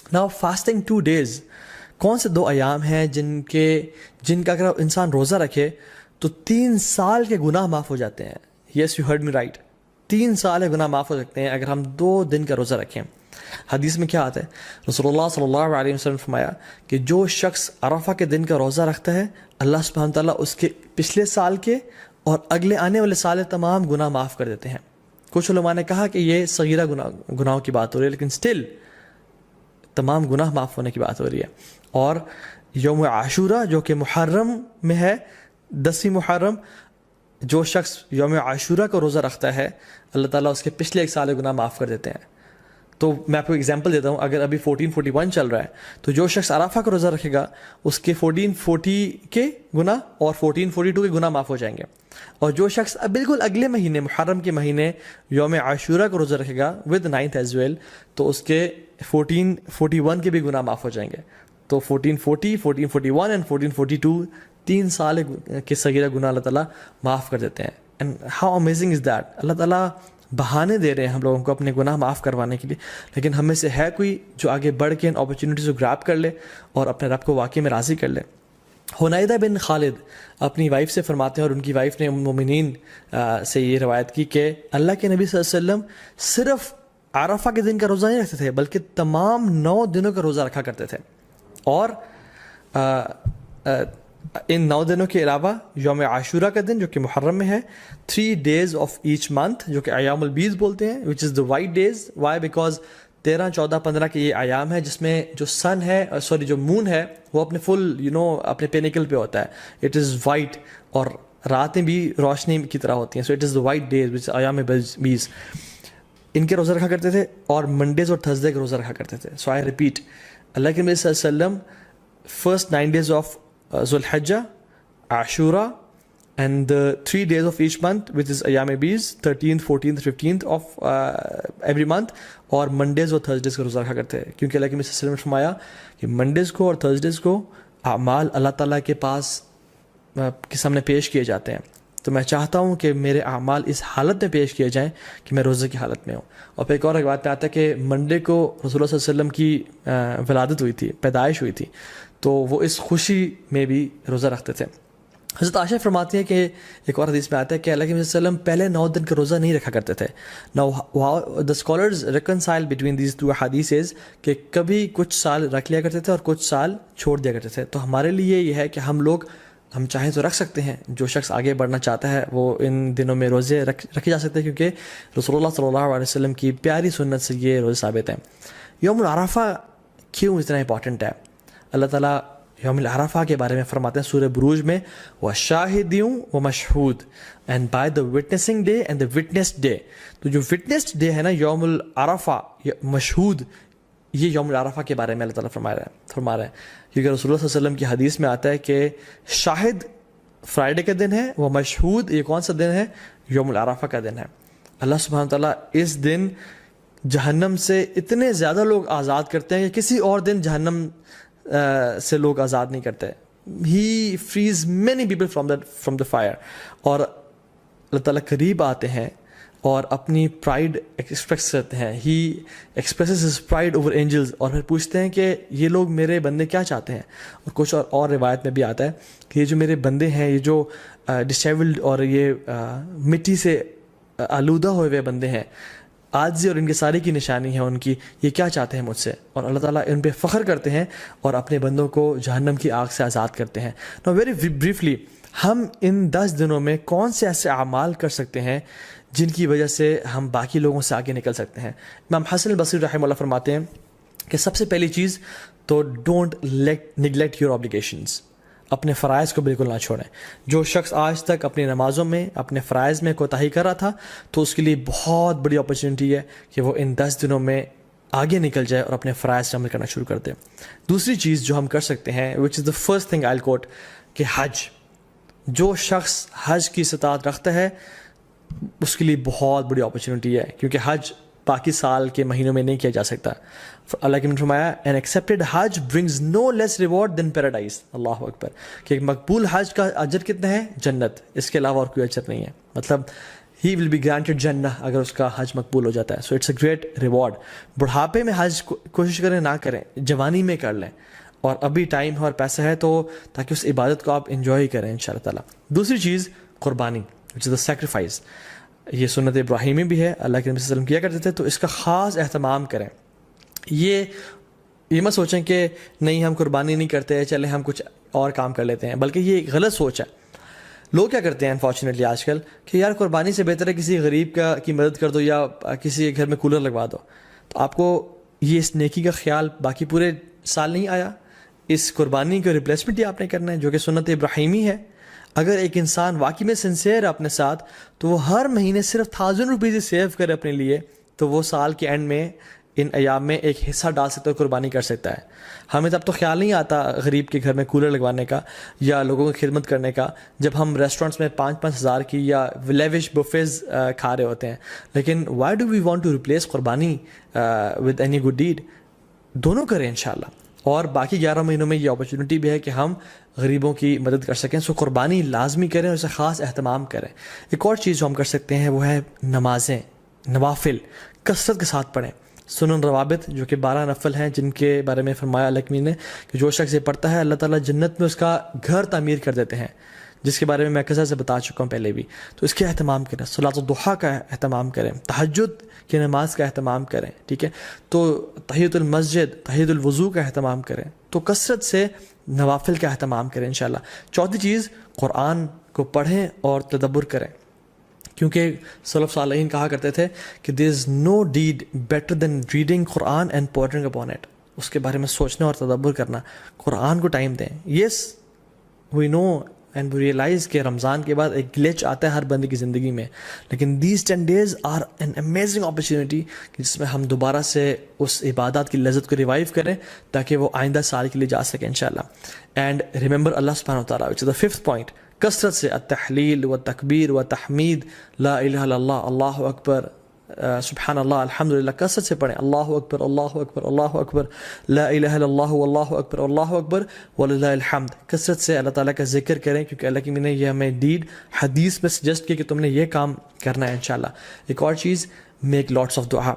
Now fasting 2 days, کون سے 2 ایام ہیں جن کا اگر انسان روزہ رکھے تو 3 سال کے گناہ معاف ہو جاتے ہیں. Yes you heard me right, 3 سال کے گناہ معاف ہو سکتے ہیں اگر ہم 2 دن کا روزہ رکھیں. حدیث میں کیا آتا ہے؟ رسول اللہ صلی اللہ علیہ وسلم نے فرمایا کہ جو شخص عرفہ کے دن کا روزہ رکھتا ہے اللہ سبحانہ تعالیٰ اس کے پچھلے سال کے اور اگلے آنے والے سال تمام گناہ معاف کر دیتے ہیں. کچھ علماء نے کہا کہ یہ صغیرہ گناہوں کی بات ہو رہی ہے, لیکن سٹل تمام گناہ معاف ہونے کی بات ہو رہی ہے. اور یوم عاشورہ جو کہ محرم میں ہے, 10 محرم, جو شخص یوم عاشورہ کا روزہ رکھتا ہے اللہ تعالیٰ اس کے پچھلے 1 سال کے گناہ معاف کر دیتے ہیں. تو میں آپ کو ایگزامپل دیتا ہوں, اگر ابھی 1441 چل رہا ہے تو جو شخص عرفہ کا روزہ رکھے گا اس کے 1440 کے گناہ اور 1442 کے گناہ معاف ہو جائیں گے. اور جو شخص بالکل اگلے مہینے محرم کے مہینے یوم عاشورہ کا روزہ رکھے گا ود 9th ایز ویل, تو اس کے 1441 کے بھی گناہ معاف ہو جائیں گے. تو 1440, 1441 اینڈ 1442 3 سال کے صغیرہ گناہ اللہ تعالیٰ معاف کر دیتے ہیں. And how amazing is that. اللہ تعالیٰ بہانے دے رہے ہیں ہم لوگوں کو اپنے گناہ معاف کروانے کے لیے, لیکن ہم میں سے ہے کوئی جو آگے بڑھ کے ان اپرچونیٹیز کو گراب کر لے اور اپنے رب کو واقعی میں راضی کر لے. حنیدہ بن خالد اپنی وائف سے فرماتے ہیں, اور ان کی وائف نے ام المؤمنین سے یہ روایت کی کہ اللہ کے نبی صلی اللہ علیہ وسلم صرف عرفہ کے دن کا روزہ نہیں رکھتے تھے بلکہ تمام 9 دنوں کا روزہ رکھا کرتے تھے. اور ان 9 دنوں کے علاوہ یوم عاشورہ کا دن جو کہ محرم میں ہے, 3 days آف ایچ منتھ جو کہ ایام البیض بولتے ہیں, which is the white days. Why? Because 13, 14, 15 کے یہ ایام ہے جس میں جو سن ہے جو مون ہے وہ اپنے فل اپنے پینیکل پہ ہوتا ہے, اٹ از وائٹ, اور راتیں بھی روشنی کی طرح ہوتی ہیں. So it is the white days which ایام بیض. ان کے روزہ رکھا کرتے تھے, اور منڈیز اور تھرسڈے کے روزہ رکھا کرتے تھے. سو آئی ریپیٹ, اللہ کے نبی صلی اللہ علیہ وسلم فرسٹ 9 days آف ذو الحجہ, عاشورہ, and the 3 days of each month which is ایام بیض 13th, 14th, 15th of every month, اور منڈیز اور تھرسڈیز کا روزہ رکھا کرتے ہیں. کیونکہ اللہ کے نبی صلی اللہ علیہ وسلم نے فرمایا کہ منڈیز کو اور تھرسڈیز کو اعمال اللہ تعالیٰ کے پاس کے سامنے پیش کیے جاتے ہیں. تو میں چاہتا ہوں کہ میرے اعمال اس حالت میں پیش کیے جائیں کہ میں روزے کی حالت میں ہوں. اور پھر ایک اور بات میں آتا ہے کہ منڈے کو رسول اللہ صلی اللہ علیہ وسلم کی ولادت ہوئی تھی, پیدائش ہوئی تھی, تو وہ اس خوشی میں بھی روزہ رکھتے تھے. حضرت عائشہ فرماتی ہے کہ ایک اور حدیث میں آتا ہے کہ اللہ کے نبی صلی اللہ علیہ وسلم پہلے 9 دن کا روزہ نہیں رکھا کرتے تھے. Now the scholars reconcile between these 2 hadiths کہ کبھی کچھ سال رکھ لیا کرتے تھے اور کچھ سال چھوڑ دیا کرتے تھے. تو ہمارے لیے یہ ہے کہ ہم چاہیں تو رکھ سکتے ہیں. جو شخص آگے بڑھنا چاہتا ہے وہ ان دنوں میں روزے رکھے جا سکتے ہیں, کیونکہ رسول اللہ صلی اللہ علیہ وسلم کی پیاری سنت سے یہ روزے ثابت ہیں. یوم العرفہ کیوں اتنا امپورٹنٹ ہے؟ اللہ تعالیٰ یوم العرفہ کے بارے میں فرماتے ہیں سورہ بروج میں, وَشَاهِدٍ وَمَشْهُودٍ, and by the witnessing day and the witnessed day. تو جو وٹنسڈ ڈے ہے نا یوم العرفہ, مشہود, یہ یوم العرفہ کے بارے میں اللہ تعالیٰ فرما رہے ہیں. کیونکہ رسول اللہ صلی اللہ علیہ وسلم کی حدیث میں آتا ہے کہ شاہد فرائیڈے کا دن ہے, وہ مشہود یہ کون سا دن ہے؟ یوم العرفہ کا دن ہے. اللہ سبحانہ تعالیٰ اس دن جہنم سے اتنے زیادہ لوگ آزاد کرتے ہیں کہ کسی اور دن جہنم سے لوگ آزاد نہیں کرتے. He frees many people from the fire. اور اللہ تعالیٰ قریب آتے ہیں اور اپنی پرائڈ ایکسپریس کرتے ہیں. He expresses his pride over angels, اور پھر پوچھتے ہیں کہ یہ لوگ میرے بندے کیا چاہتے ہیں. اور کچھ اور روایت میں بھی آتا ہے کہ یہ جو میرے بندے ہیں, یہ جو ڈسیبلڈ اور یہ مٹی سے آلودہ ہوئے ہوئے بندے ہیں, عاجزی اور ان کی ساری کی نشانی ہے ان کی, یہ کیا چاہتے ہیں مجھ سے. اور اللہ تعالیٰ ان پہ فخر کرتے ہیں اور اپنے بندوں کو جہنم کی آگ سے آزاد کرتے ہیں. نو ویری بریفلی, ہم ان 10 دنوں میں کون سے ایسے اعمال کر سکتے ہیں جن کی وجہ سے ہم باقی لوگوں سے آگے نکل سکتے ہیں؟ امام حسن البصری رحمہ اللہ فرماتے ہیں کہ سب سے پہلی چیز تو ڈونٹ نیگلیکٹ یور آبلیگیشنز, اپنے فرائض کو بالکل نہ چھوڑیں. جو شخص آج تک اپنی نمازوں میں اپنے فرائض میں کوتاہی کر رہا تھا تو اس کے لیے بہت بڑی اپرچونیٹی ہے کہ وہ ان 10 دنوں میں آگے نکل جائے اور اپنے فرائض سے عمل کرنا شروع کر دے. دوسری چیز جو ہم کر سکتے ہیں, which is the first thing I کوٹ, کہ حج. جو شخص حج کی استطاعت رکھتا ہے اس کے لیے بہت بڑی اپرچونیٹی ہے, کیونکہ حج باقی سال کے مہینوں میں نہیں کیا جا سکتا. اللہ کے نے فرمایا این ایکسیپٹیڈ حج برنگز نو لیس ریوارڈ دین پیراڈائز. اللہ اکبر. کہ ایک مقبول حج کا اجر کتنا ہے؟ جنت, اس کے علاوہ اور کوئی اجر نہیں ہے. مطلب ہی ول بی گرانٹیڈ جنہ اگر اس کا حج مقبول ہو جاتا ہے. So it's a great reward. بڑھاپے میں حج کوشش کریں نہ کریں, جوانی میں کر لیں, اور ابھی ٹائم ہے اور پیسہ ہے تو تاکہ اس عبادت کو آپ انجوائے کریں ان شاء اللہ تعالیٰ. دوسری چیز قربانی, وچ از دا سیکریفائس. یہ سنت ابراہیمی بھی ہے, اللہ کے نبی صلی اللہ علیہ وسلم کیا کرتے تھے, تو اس کا خاص اہتمام کریں. یہ مت سوچیں کہ نہیں ہم قربانی نہیں کرتے, چلیں ہم کچھ اور کام کر لیتے ہیں, بلکہ یہ ایک غلط سوچ ہے. لوگ کیا کرتے ہیں انفارچونیٹلی آج کل کہ یار قربانی سے بہتر ہے کسی غریب کی مدد کر دو یا کسی کے گھر میں کولر لگوا دو. تو آپ کو یہ اس نیکی کا خیال باقی پورے سال نہیں آیا, اس قربانی کا ریپلیسمنٹ ہی آپ نے کرنا ہے جو کہ سنت ابراہیمی ہے. اگر ایک انسان واقعی میں سنسیئر ہے اپنے ساتھ تو وہ ہر مہینے صرف 1000 روپیز سیو کرے اپنے لیے, تو وہ سال کے اینڈ میں ان ایام میں ایک حصہ ڈال سکتا ہے, قربانی کر سکتا ہے. ہمیں تب تو خیال نہیں آتا غریب کے گھر میں کولر لگوانے کا یا لوگوں کی خدمت کرنے کا جب ہم ریسٹورینٹس میں 5-5 ہزار کی یا لیوش بفیز کھا رہے ہوتے ہیں. لیکن why do we want to replace qurbani with any good deed? دونوں کریں انشاءاللہ. اور باقی 11 مہینوں میں یہ اپرچونٹی بھی ہے کہ ہم غریبوں کی مدد کر سکیں. سو قربانی لازمی کریں اور اسے خاص اہتمام کریں. ایک اور چیز جو ہم کر سکتے ہیں وہ ہے نمازیں, نوافل کثرت کے ساتھ پڑھیں. سنن روابط جو کہ 12 نفل ہیں جن کے بارے میں فرمایا الکمی نے کہ جو شخص یہ پڑھتا ہے اللہ تعالیٰ جنت میں اس کا گھر تعمیر کر دیتے ہیں, جس کے بارے میں کثرت سے بتا چکا ہوں پہلے بھی. تو اس کے اہتمام کریں, صلاۃ الضحیٰ کا اہتمام کریں, تہجد کی نماز کا اہتمام کریں, ٹھیک ہے. تو تحیۃ المسجد, تحیۃ الوضو کا اہتمام کریں. تو کثرت سے نوافل کا اہتمام کریں انشاءاللہ. چوتھی چیز, قرآن کو پڑھیں اور تدبر کریں, کیونکہ سلف صالحین کہا کرتے تھے کہ there is no deed better than reading Quran and pondering upon it. اس کے بارے میں سوچنا اور تدبر کرنا. قرآن کو ٹائم دیں. یس وی نو اینڈ وی ریئلائز کہ رمضان کے بعد ایک گلیچ آتا ہے ہر بندے کی زندگی میں, لیکن these 10 days are an amazing opportunity جس میں ہم دوبارہ سے اس عبادات کی لذت کو ریوائیو کریں تاکہ وہ آئندہ سال کے لیے جا سکیں انشاءاللہ. اینڈ ریممبر اللہ سبحانہ وتعالیٰ, وچ از دا 5th point, کثرت سے التحلیل و تکبیر و تحمید, لا الہ الا اللہ, اللہ اکبر, سبحان اللہ, الحمدللہ, کثرت سے پڑھیں. اللہ اکبر, اللہ اکبر, اللہ اکبر, لا الہ الا اللہ, اللہ اکبر, اللہ اکبر وللہ الحمد. کثرت سے اللہ تعالیٰ کا ذکر کریں کیونکہ اللہ کی نے یہ ہمیں ڈیڈ حدیث میں سجیسٹ کیا کہ تم نے یہ کام کرنا ہے انشاءاللہ. ایک اور چیز, میک لاٹس آف دعا.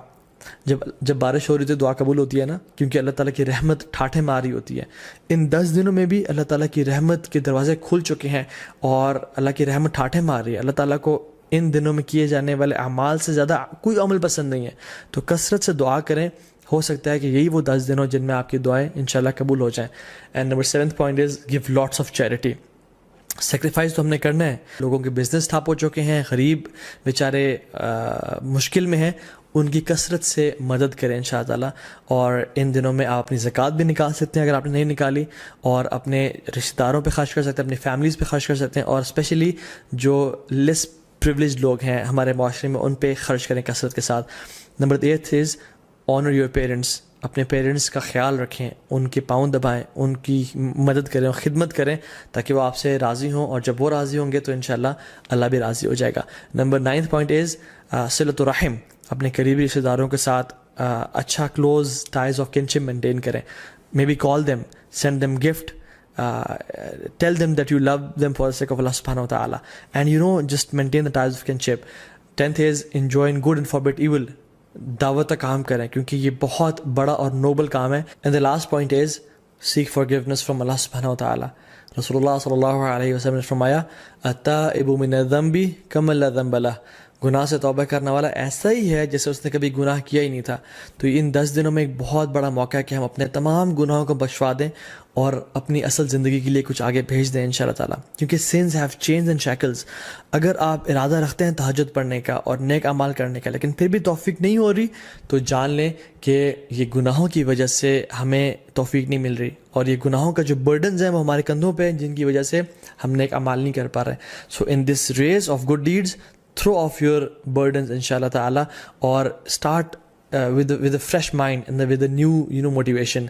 جب بارش ہو رہی ہوتی ہے دعا قبول ہوتی ہے نا, کیونکہ اللہ تعالیٰ کی رحمت ٹھاٹھے مار رہی ہوتی ہے. ان 10 دنوں میں بھی اللہ تعالیٰ کی رحمت کے دروازے کھل چکے ہیں اور اللہ کی رحمت ٹھاٹھے مار رہی ہے. اللہ تعالیٰ کو ان دنوں میں کیے جانے والے اعمال سے زیادہ کوئی عمل پسند نہیں ہے. تو کثرت سے دعا کریں, ہو سکتا ہے کہ یہی وہ 10 دن ہو جن میں آپ کی دعائیں انشاءاللہ قبول ہو جائیں. And number 7th point is give lots of charity. Sacrifice تو ہم نے کرنا ہے. لوگوں کے بزنس ٹھپ ہو چکے ہیں, غریب بیچارے مشکل میں ہیں, ان کی کثرت سے مدد کریں انشاء اللہ. اور ان دنوں میں آپ اپنی زکوٰۃ بھی نکال سکتے ہیں اگر آپ نے نہیں نکالی, اور اپنے رشتہ داروں پہ خرچ کر سکتے ہیں, اپنی فیملیز پہ خرچ کر سکتے ہیں, اور اسپیشلی جو لیس پریولیج لوگ ہیں ہمارے معاشرے میں ان پہ خرچ کریں کثرت کے ساتھ. Number 8 is owner your parents. اپنے پیرنٹس کا خیال رکھیں, ان کے پاؤں دبائیں, ان کی مدد کریں اور خدمت کریں تاکہ وہ آپ سے راضی ہوں, اور جب وہ راضی ہوں گے تو انشاءاللہ اللہ بھی راضی ہو جائے گا. نمبر 9th point از صلۃ الرحم. اپنے قریبی رشتہ داروں کے ساتھ اچھا close ties of kinship maintain کریں. Maybe call them, send them gift, tell them that you love them for the sake of Allah subhanahu wa ta'ala, and just maintain the ties of kinship. 10th is enjoin good and forbid evil. دعوت کا کام کریں کیونکہ یہ بہت بڑا اور Nobel کام ہے. and the last point is seek forgiveness from Allah subhanahu wa ta'ala. رسول اللہ صلی اللہ علیہ وسلم نے فرمایا التائب من الذنب کمن لا ذنب لہ. گناہ سے توبہ کرنے والا ایسا ہی ہے جیسے اس نے کبھی گناہ کیا ہی نہیں تھا. تو ان 10 دنوں میں ایک بہت بڑا موقع ہے کہ ہم اپنے تمام گناہوں کو بخشوا دیں اور اپنی اصل زندگی کے لیے کچھ آگے بھیج دیں انشاءاللہ تعالیٰ, کیونکہ sins have chains and shackles. اگر آپ ارادہ رکھتے ہیں تہجد پڑھنے کا اور نیک اعمال کرنے کا لیکن پھر بھی توفیق نہیں ہو رہی, تو جان لیں کہ یہ گناہوں کی وجہ سے ہمیں توفیق نہیں مل رہی, اور یہ گناہوں کا جو برڈنز ہیں وہ ہمارے کندھوں پہ ہیں جن کی وجہ سے ہم نیک اعمال نہیں کر پا رہے. So in this race of good deeds throw off your burdens inshallah ta'ala, or start with a fresh mind and with a new motivation.